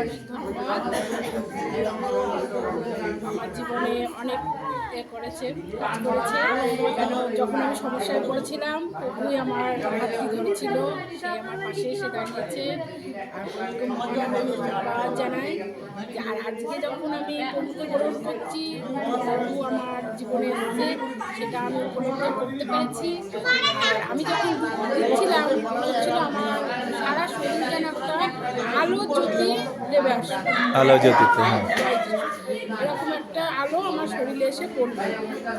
অনেক ধন্যবাদ। আমার জীবনে অনেক করেছে, কাজ করেছে। কেন যখন আমি সমস্যায় পড়েছিলাম প্রভুই আমার হাত ধরেছিল, সে আমার পাশে এসে দাঁড়িয়েছে। আর প্রভুকে মহান আমি ধন্যবাদ জানাই। আর আজকে যখন আমি প্রভুকে গ্রহণ করছি, প্রভু আমার জীবনে এসেছে, সেটা আমি উপলব্ধি করতে পেরেছি। আর আমি যখন দিচ্ছিলাম হচ্ছিল আমার সারা শরীর যেন একটা আলো জ্যোতি নেবে আসে, আলো জ্যোতিতে, হ্যাঁ। এরকম একটা আলো আমার শরীরে এসে পড়বে।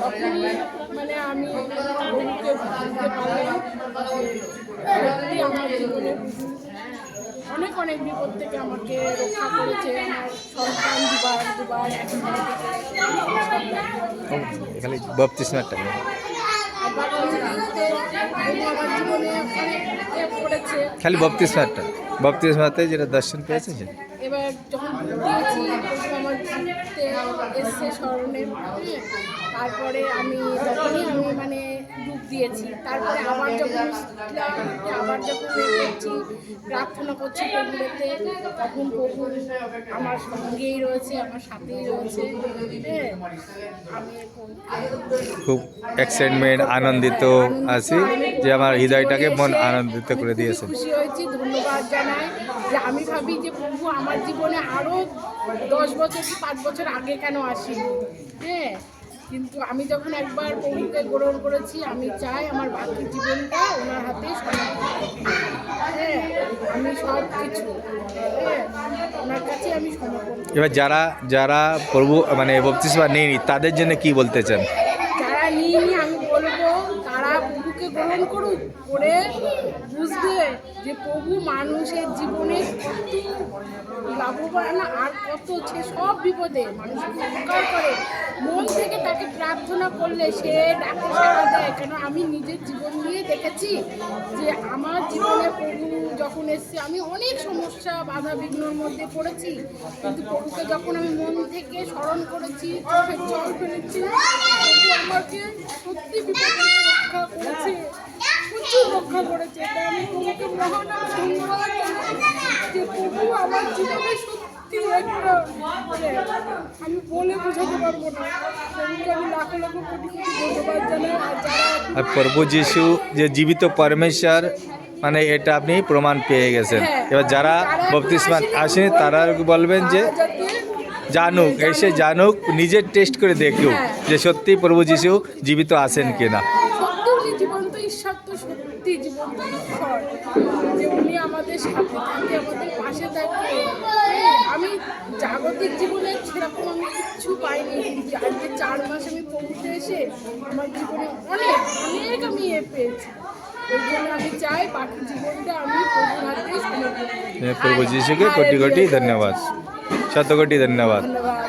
তখনই মানে আমি প্রভুকে বুঝতে পারলাম সত্যি আমার জীবনে অনেক অনেক বিপদ থেকে আমাকে রক্ষা করেছে। আমার সন্তান দুবার এখানে বাপ্তিস্মার টাইমে আমার জীবনে অনেক করেছে। খালি বাপ্তিস্মাতে যেটা দর্শন পেয়েছে সেটা। এবার যখন দিয়েছি আমার এসছে স্মরণে, তারপরে তখনই আমি মানে ডুব দিয়েছি। তারপরে আবার যখন করছি, প্রার্থনা করছি প্রভুতে, তখন প্রভু আমার সঙ্গেই রয়েছে, আমার সাথেই রয়েছে। আমি খুব এক্সাইটমেন্ট, আনন্দিত আছি যে আমার হৃদয়টাকে মন আনন্দিত করে দিয়েছে। খুশি হয়েছি, ধন্যবাদ জানাই। যে আমি ভাবি যে প্রভু আমার জীবনে আরও 10 বছর কি 5 বছর আগে কেন আসিনি। কিন্তু আমি যখন একবার প্রভুকে গ্রহণ করেছি, আমি চাই আমার বাকি জীবনটা ওনার হাতেই সমর্পণ। আমি সব কিছু ওনার কাছে আমি সমর্পণ। এবার যারা প্রভু মানে বাপ্তিস্মা নেয়নি তাদের জন্য কি বলতে চান? যারা নিইনি আমি বলবো তারা প্রভুকে গ্রহণ করুক, করে বুঝবে যে প্রভু মানুষের জীবনে কত লাভবান আর কত সে সব বিপদে মানুষকে উপকার করে। মন থেকে তাকে প্রার্থনা করলে সে ডাকে সাড়া দেয়। কেন আমি নিজের জীবন নিয়ে দেখেছি যে আমার জীবনে প্রভু যখন এসছে আমি অনেক সমস্যা বাধা বিঘ্নর মধ্যে পড়েছি, কিন্তু প্রভুকে যখন আমি মন থেকে স্মরণ করেছি, চোখের জল ফেলেছি, প্রভু আমাকে সত্যি বিপদ থেকে রক্ষা করেছে, প্রচুর রক্ষা করেছে। তাই আমি প্রভুকে মহান ধন্যবাদ জানাই যে প্রভু আমার জীবনে সত্যি একটা আমি বলে বোঝাতে পারবো না। প্রভুকে আমি লাখো লাখো কোটি কোটি ধন্যবাদ জানাই। আর প্রভু যিশু যে জীবিত পরমেশ্বর মানে এটা আপনি প্রমাণ পেয়ে গেছেন। এবার যারা বাপ্তিস্মা আসেনি তারা বলবেন যে জানুক নিজের টেস্ট করে দেখুক যে সত্যি প্রভু যিশু জীবিত আছেন কিনা। সত্যি জীবন্ত ঈশ্বর তো সত্যি জীবন্ত ঈশ্বর, যে উনি আমাদের সাথে থাকে, আমাদের পাশে থাকে। আমি জাগতিক জীবনে সেরকম আমি কিচ্ছু পাইনি, আজকে 4 মাস আমি প্রভুতে এসে আমার জীবনে অনেক আমি পেয়েছি। ওই জন্য আমি চাই বাকি জীবনটা আমি প্রভুর হাতেই সমর্পণ করি। প্রভু যিশুকে কোটি কোটি ধন্যবাদ, শত কোটি ধন্যবাদ। ধন্যবাদ।